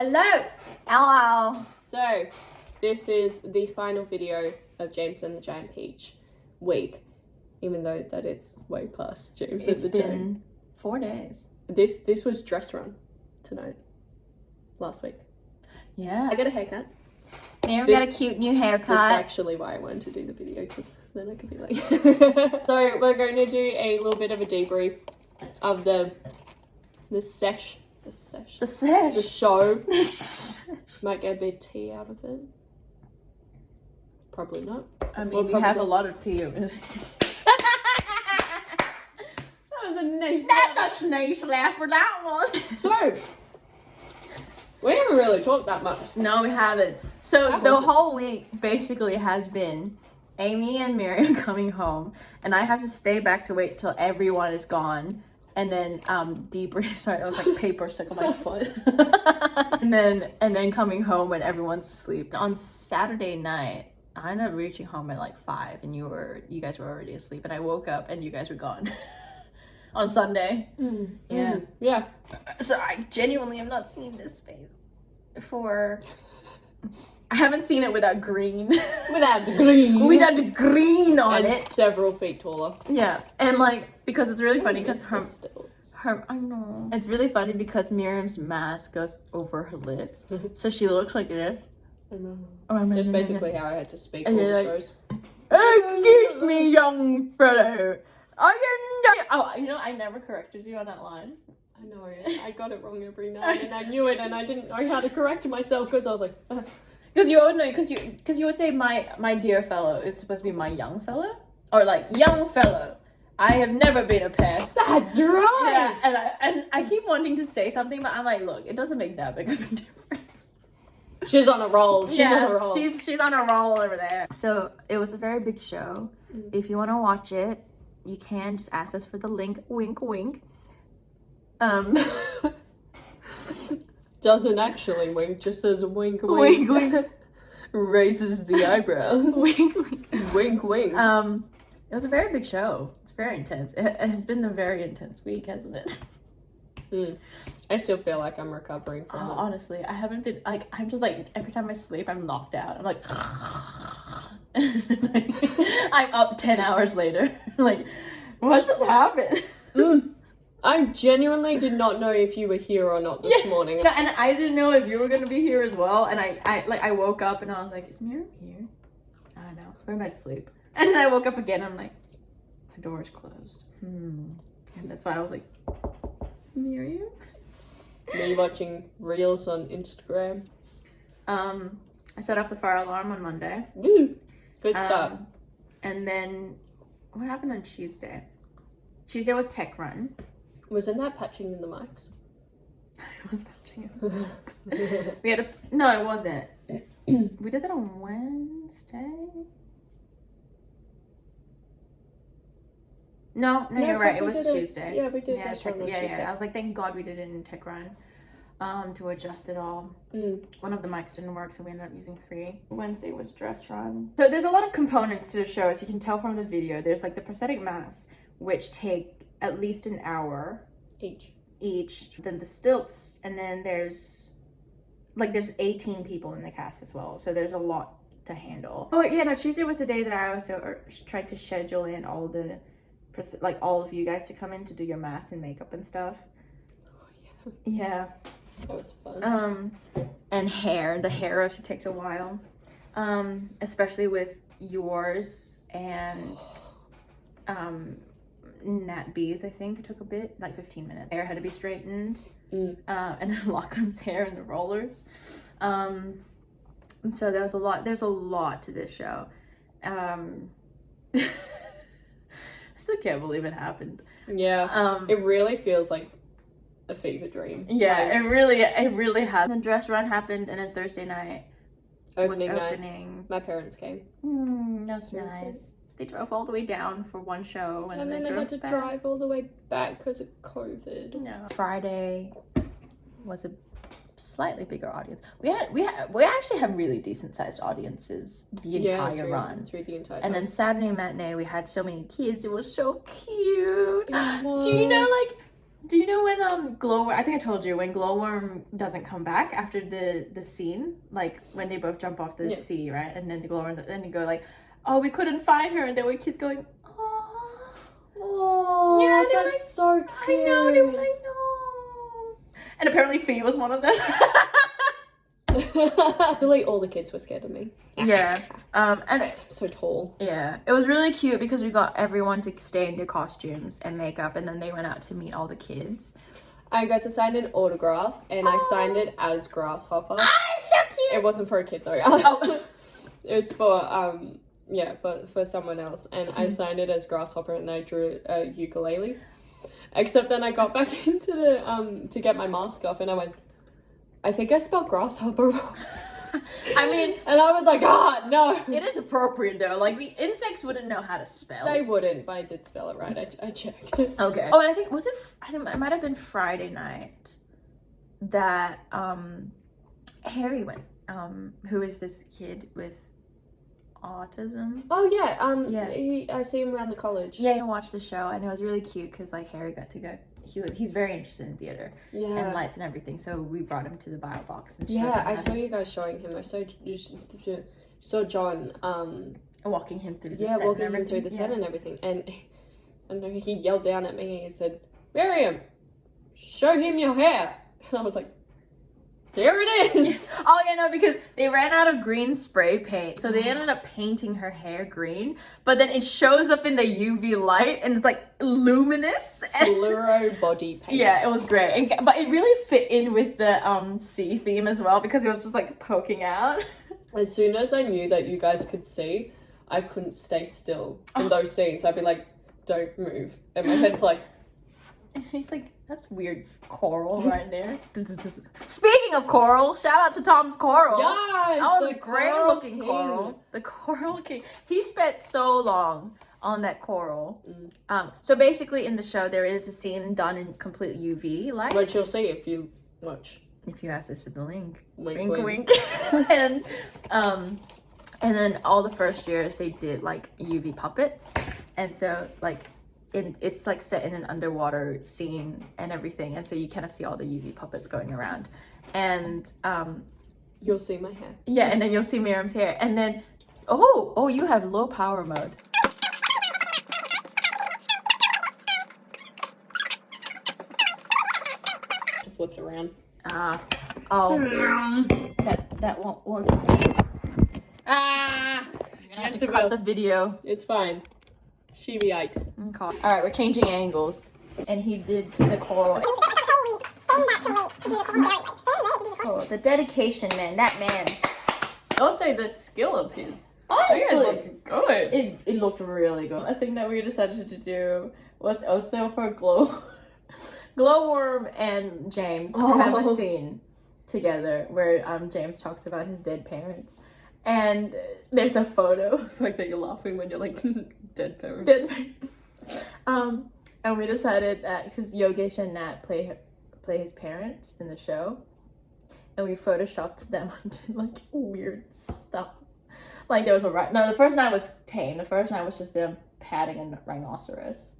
Hello! Hello! So, this is the final video of James and the Giant Peach week, even though that it's way past James and the Giant. It's been 4 days. This was dress run tonight, last week. Yeah. I got a haircut. Miriam got a cute new haircut. That's actually why I wanted to do the video, because then I could be like... So, we're going to do a little bit of a debrief of the show. Might get a bit of tea out of it. Probably not. I mean, we have a lot of tea over there. That was a nice That's a nice laugh for that one. So, we haven't really talked that much. No, we haven't. So the whole week basically has been Amy and Miriam coming home, and I have to stay back to wait till everyone is gone. And then debrief. Sorry, I was like paper stuck on my foot. and then coming home when everyone's asleep. On Saturday night, I ended up reaching home at like 5, and you guys were already asleep, and I woke up and you guys were gone. On Sunday. Yeah. So I genuinely have not seen this face for. I haven't seen it without green. Without the green. Without the green on and it. Several feet taller. Yeah, and like because it's really funny because her I know it's really funny because Miriam's mask goes over her lips, so she looks like this. I know. Oh, That's basically how I had to speak all the shows. Excuse me, young fellow. I never corrected you on that line. I know. I got it wrong every night, and I knew it, and I didn't know how to correct myself because I was like. Because you would know, because you would say my dear fellow is supposed to be my young fellow, or like young fellow. I have never been a pest. That's right. Yeah, and I keep wanting to say something, but I'm like, look, it doesn't make that big of a difference. She's on a roll. She's on a roll. She's on a roll over there. So it was a very big show. If you want to watch it, you can just ask us for the link. Wink, wink. Doesn't actually wink, just says wink, wink. Wink, wink. Raises the eyebrows. Wink, wink. Wink, wink. It was a very big show. It's very intense. It has been a very intense week, hasn't it? I still feel like I'm recovering from it. Honestly, I haven't been, like, I'm just like, every time I sleep, I'm knocked out. I'm like, I'm up 10 hours later. Like, what just happened? I genuinely did not know if you were here or not this morning. And I didn't know if you were going to be here as well. And I woke up and I was like, is Miriam here? I don't know. I went to sleep. And then I woke up again. I'm like, the door's closed. And that's why I was like, Miriam? Me watching reels on Instagram. I set off the fire alarm on Monday. Woo! Good start. And then, what happened on Tuesday? Tuesday was tech run. Wasn't that patching in the mics? I was patching it. No, it wasn't. We did that on Wednesday. No, you're right. It was Tuesday. Yeah, we did. Yeah, Tuesday. I was like, thank God we did it in tech run. To adjust it all. One of the mics didn't work, so we ended up using 3. Wednesday was dress run. So there's a lot of components to the show, as you can tell from the video. There's like the prosthetic masks, which take at least an hour each. Then the stilts, and then there's 18 people in the cast as well, so there's a lot to handle. Oh yeah, no, Tuesday was the day that I also tried to schedule in all of you guys to come in to do your masks and makeup and stuff. Oh yeah, that was fun. And hair. The hair also takes a while, especially with yours and Nat B's. I think it took a bit, like 15 minutes. Hair had to be straightened, and then Lachlan's hair and the rollers. And so there's a lot to this show. I still can't believe it happened. Yeah. It really feels like a fever dream. Yeah, it really has. The dress run happened, and then Thursday night opening night. My parents came. That's nice. They drove all the way down for one show, and then they had to drive all the way back because of COVID. No. Friday was a slightly bigger audience. We actually have really decent sized audiences the entire run. Through the entire and time. then Saturday matinee we had so many kids. It was so cute. It was. Do you know, like, Do you know when Glowworm? I think I told you when Glowworm doesn't come back after the scene, like when they both jump off the sea, right? And then the Glowworm, then you go like, "Oh, we couldn't find her," and there were kids going, "Oh, Oh, yeah, that's so cute. I know, they were like, no." And apparently Fee was one of them. Really, all the kids were scared of me. Yeah. And I'm so tall. yeah, it was really cute because we got everyone to stay in their costumes and makeup, and then they went out to meet all the kids. I got to sign an autograph, and I signed it as Grasshopper. Oh, so cute. It wasn't for a kid though. Oh. It was for for someone else, and I signed it as Grasshopper, and I drew a ukulele. Except then I got back into the to get my mask off, and I went, I think I spelled Grasshopper wrong. I mean, and I was like, no. it is appropriate though. Like the insects wouldn't know how to spell. They wouldn't, but I did spell it right. I checked. Okay. Oh, and I think it might have been Friday night that Harry went. Who is this kid with autism? Oh yeah. Yeah. I see him around the college. Yeah, I watched the show, and it was really cute because like Harry got to go. He's very interested in theater and lights and everything. So we brought him to the bio box. And I saw you guys showing him. I saw John walking him through the set. Walking him through the set and everything. And he yelled down at me and he said, "Miriam, show him your hair." And I was like, there it is. Oh yeah, no, because they ran out of green spray paint, so they ended up painting her hair green. But then it shows up in the UV light, and it's like luminous. Fluoro body paint. Yeah, it was great, but it really fit in with the sea theme as well because it was just like poking out. As soon as I knew that you guys could see, I couldn't stay still in those scenes. I'd be like, "Don't move," and my head's like. He's like, "That's weird coral right there." Speaking of coral, shout out to Tom's coral. Yes, that was a great looking coral. The coral king. He spent so long on that coral. So basically in the show there is a scene done in complete UV light. Which you'll see if you watch. If you ask us for the link. Wink, wink, wink. and then all the first years they did like UV puppets. And so like it's like set in an underwater scene and everything, and so you kind of see all the UV puppets going around, and you'll see my hair. Yeah, and then you'll see Miriam's hair, and then oh, you have low power mode. Flip it around. That won't work. You're gonna have to cut the video. It's fine. She be aight. Okay. All right, we're changing angles, and he did the coral. Oh, the dedication, man! That man. Also, the skill of his. Honestly, it looked good. It looked really good. A thing that we decided to do was also for Glowworm and James have a scene together where James talks about his dead parents. And there's a photo. I feel like that you're laughing when you're like, dead parents. Dead parents. And we decided that, because Yogesh and Nat play his parents in the show. And we photoshopped them onto like weird stuff. Like there was the first night was tame. The first night was just them patting a rhinoceros.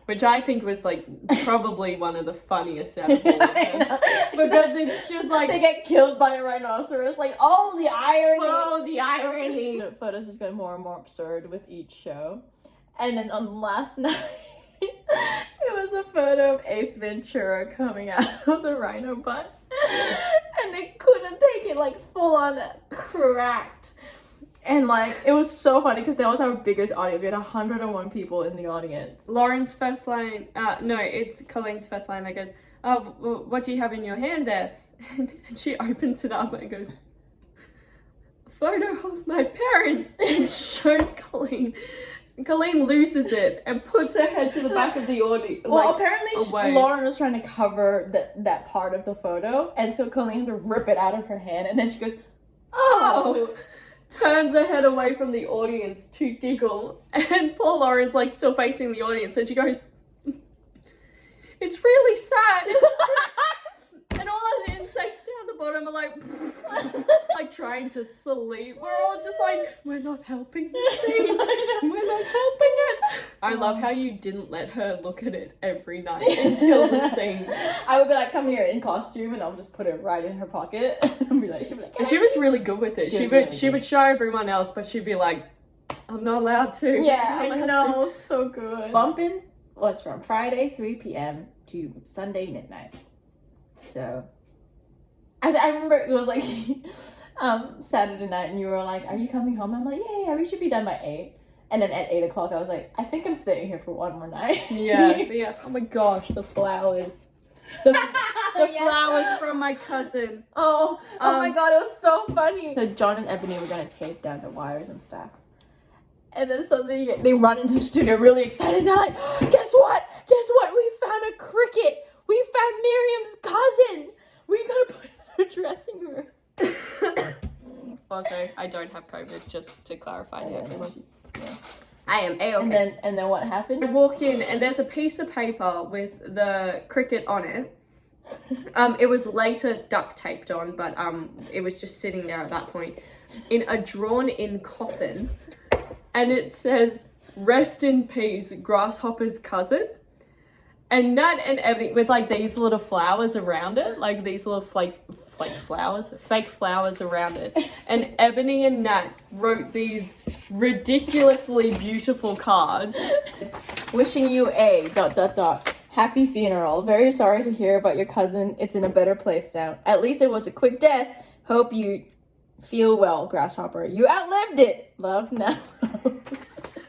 Which I think was like probably one of the funniest out of all of them. Because it's just like they get killed by a rhinoceros. Like, oh, the irony. Oh, the irony. The photos just got more and more absurd with each show. And then on last night, it was a photo of Ace Ventura coming out of the rhino butt. And they couldn't take it, like full on cracked. And like, it was so funny because that was our biggest audience. We had 101 people in the audience. Lauren's first line, it's Colleen's first line that goes, "Oh, well, what do you have in your hand there?" And she opens it up and goes, "A photo of my parents," and shows Colleen. And Colleen loses it and puts her head to the back of the audience. Well, apparently Lauren was trying to cover that part of the photo. And so Colleen had to rip it out of her hand. And then she goes, "Oh!" Turns her head away from the audience to giggle, and poor Lauren's like still facing the audience, and she goes, "It's really sad," and all those insects down the bottom are like, like trying to sleep. We're all just like, we're not helping the scene. We're not helping it. I love how you didn't let her look at it every night until the scene. I would be like, come here in costume, and I'll just put it right in her pocket. And be like, she'd be like, And she was really good with it. She would show everyone else, but she'd be like, I'm not allowed to. Yeah, I'm I not know, allowed it was so good. Bumpin' was from Friday 3 p.m. to Sunday midnight. So, I remember it was like Saturday night, and you were like, are you coming home? I'm like, yeah, we should be done by 8. And then at 8 o'clock, I was like, I think I'm staying here for one more night. Yeah. Oh my gosh, the flowers. The flowers from my cousin. Oh my god, it was so funny. So John and Ebony were gonna tape down the wires and stuff. And then suddenly they run into the studio really excited. They're like, guess what? We found a cricket. We found Miriam's cousin. We gotta put it in her dressing room. Also, I don't have COVID, just to clarify to everyone. Yeah. I am A-okay. And then what happened? I walk in and there's a piece of paper with the cricket on it. It was later duct taped on, but it was just sitting there at that point in a drawn-in coffin, and it says, "Rest in peace, Grasshopper's cousin." And Nat and Ebony, with like these little flowers around it, like these little fake flowers around it. And Ebony and Nat wrote these ridiculously beautiful cards. Wishing you a ... happy funeral. Very sorry to hear about your cousin. It's in a better place now. At least it was a quick death. Hope you feel well, Grasshopper. You outlived it. Love, Nat.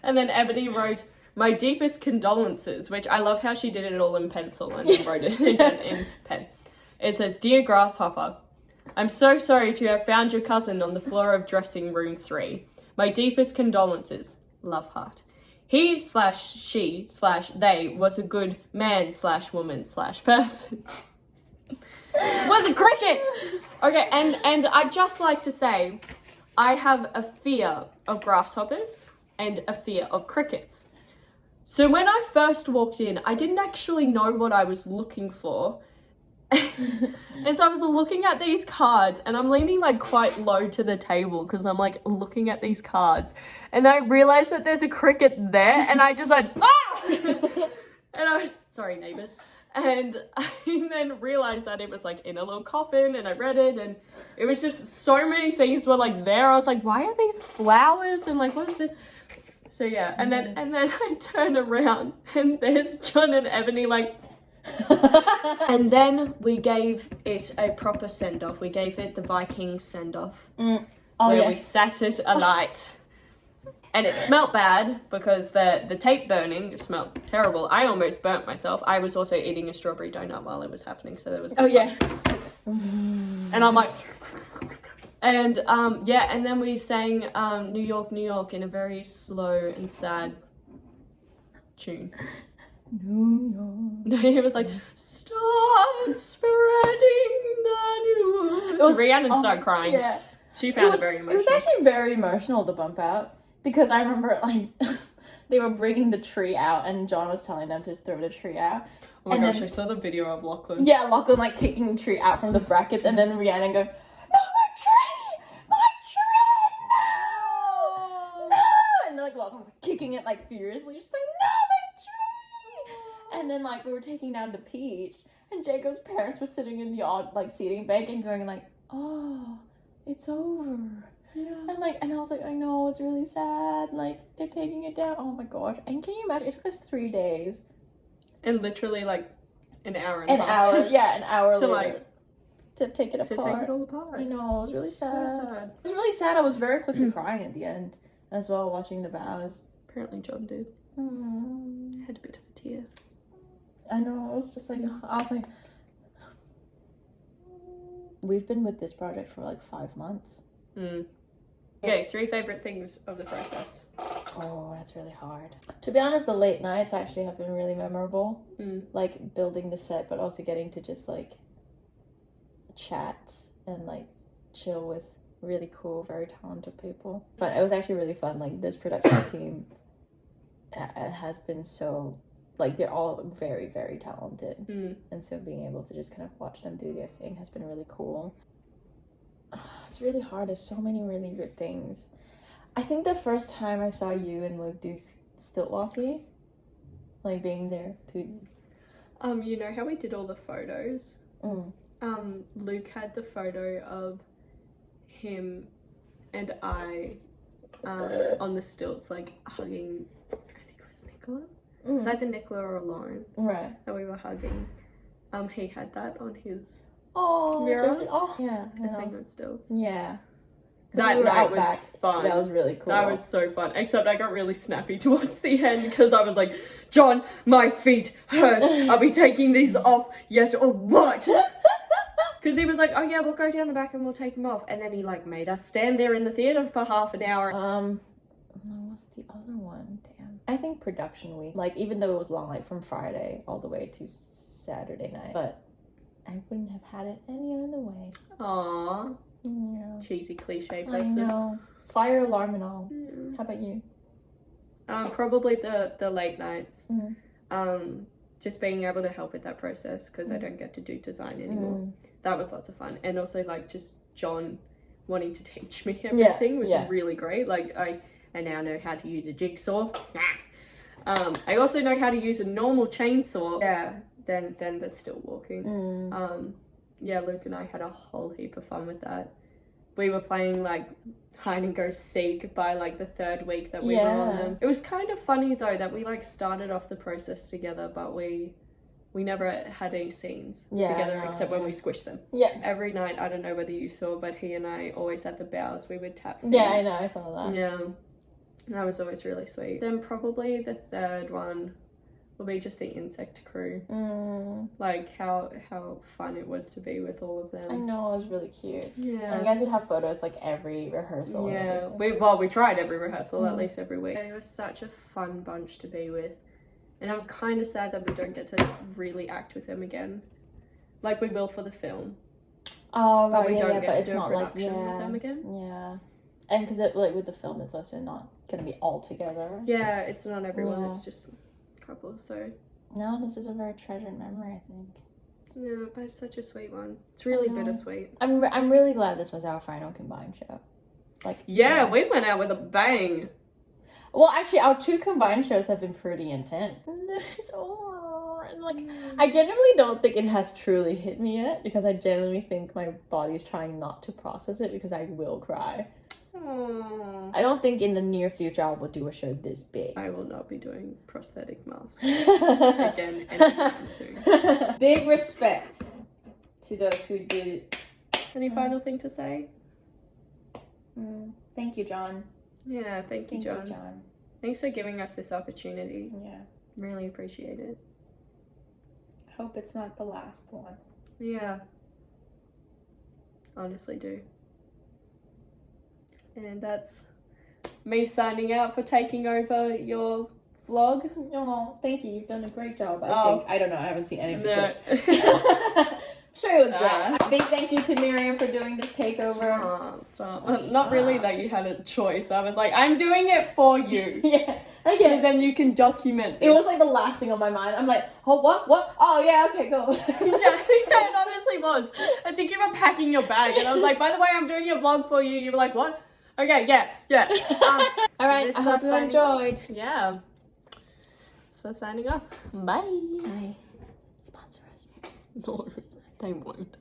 And then Ebony wrote, "My deepest condolences," which I love how she did it all in pencil and then wrote it in pen. It says, "Dear Grasshopper, I'm so sorry to have found your cousin on the floor of dressing room 3. My deepest condolences. Love, heart. He/she/they was a good man/woman/person." Was a cricket! Okay, and I'd just like to say, I have a fear of grasshoppers and a fear of crickets. So when I first walked in, I didn't actually know what I was looking for. And so I was looking at these cards, and I'm leaning like quite low to the table because I'm like looking at these cards, and I realized that there's a cricket there, and I just like, ah! And I was, sorry neighbors, and I then realized that it was like in a little coffin, and I read it, and it was just so many things were like there. I was like, why are these flowers, and like, what is this? So yeah, and then I turn around, and there's John and Ebony like. And then we gave it a proper send-off. We gave it the Viking send-off. Where we sat it alight. And it smelt bad because the tape burning smelled terrible. I almost burnt myself. I was also eating a strawberry donut while it was happening, so there was and I'm like, and and then we sang New York, New York in a very slow and sad tune. New York. No, it was like, start spreading the news. Rhiannon started crying. Yeah. She found it very emotional. It was actually very emotional to bump out, because I remember like they were bringing the tree out, and John was telling them to throw the tree out. Oh my gosh, I saw the video of Lachlan. Yeah, Lachlan like kicking the tree out from the brackets, and then Rhiannon go, "No, my tree! My tree! No! No!" And like Lachlan was like, kicking it like furiously, just like, "No, my tree!" And then like we were taking down the peach, and Jacob's parents were sitting in the odd like seating bank and going like, "Oh, it's over." Yeah. And I was like, I know, it's really sad. Like they're taking it down. Oh my gosh! And can you imagine? It took us 3 days. And literally like an hour An hour to later, like to take it apart. To take it all apart. I know, it was really sad. So sad. It was really sad. I was very close to crying at the end as well, watching the vows. Apparently John did. Had a bit of a tear. I know, it was just like, I was like, we've been with this project for like 5 months. Okay, 3 favorite things of the process. Oh, that's really hard. To be honest, the late nights actually have been really memorable. Like building the set, but also getting to just like chat and like chill with really cool, very talented people. But it was actually really fun. Like this production team has been so, like they're all very, very talented. And so being able to just kind of watch them do their thing has been really cool. it's really hard. There's so many really good things. I think the first time I saw you and Luke do stilt walking, like being there too. You know how we did all the photos? Luke had the photo of him and I on the stilts, like hugging, I think it was Nicola. It's either Nicola or Lauren. Right. That we were hugging. He had that on his Oh, mirror. Oh, yeah. As being on stilts. Yeah. That we were night out was back. fun. That was really cool. That was so fun. Except I got really snappy towards the end because I was like, John, my feet hurt. Are we taking these off? Yes or what? Because he was like, oh yeah, we'll go down the back and we'll take them off. And then he like made us stand there in the theatre for half an hour. No, what's the other one? Damn. I think production week. Like, even though it was long, like from Friday all the way to Saturday night. But I wouldn't have had it any other way. Aww. Yeah. Cheesy cliche I person. know. Fire alarm and all. Yeah. How about you? Probably the late nights. Just being able to help with that process because I don't get to do design anymore. That was lots of fun. And also like just John wanting to teach me everything was really great. Like I now know how to use a jigsaw. I also know how to use a normal chainsaw. Yeah, then there's still walking. Yeah, Luke and I had a whole heap of fun with that. We were playing like hide and go seek by like the third week that we were on them. It was kind of funny though that we like started off the process together, but we never had any scenes together except when we squished them. Yeah. Every night, I don't know whether you saw, but he and I always at the bows, we would tap. Yeah, I know, I saw that. Yeah. That was always really sweet. Then probably the third one will be just the insect crew. Like how fun it was to be with all of them. I know, it was really cute. Yeah. And you guys would have photos like every rehearsal. Yeah. We tried every rehearsal at least every week. It was such a fun bunch to be with. And I'm kind of sad that we don't get to really act with them again. Like we will for the film. Oh, but right, we don't get to it's do a not production with them again. Yeah. And because like with the film, it's also not going to be all together. Yeah, it's not everyone. It's just a couple. So no, this is a very treasured memory, I think. Yeah, but it's such a sweet one. It's really bittersweet. I'm really glad this was our final combined show. Like yeah, we went out with a bang. Well, actually, our 2 combined shows have been pretty intense. Like, I genuinely don't think it has truly hit me yet because I genuinely think my body's trying not to process it because I will cry. Aww. I don't think in the near future I will do a show this big. I will not be doing prosthetic masks again anytime soon. Big respect to those who did it. Any final thing to say? Thank you, John. Yeah, thank you, John. Thanks for giving us this opportunity. Yeah. Really appreciate it. I hope it's not the last one. Yeah. Honestly do. And that's me signing out for taking over your vlog. Oh, thank you. You've done a great job, I think. I don't know. I haven't seen any of the clips. Sure, it was great. Big thank you to Miriam for doing this takeover. Stop. Not really that you had a choice. I was like, I'm doing it for you. Yeah. So then you can document this. It was like the last thing on my mind. I'm like, oh, what? Oh, yeah, okay, go. yeah, it honestly was. I think you were packing your bag and I was like, by the way, I'm doing your vlog for you. You were like, what? Okay, yeah. All right, I hope you enjoyed. Yeah. So signing off. Bye. Sponsor us. No, they won't.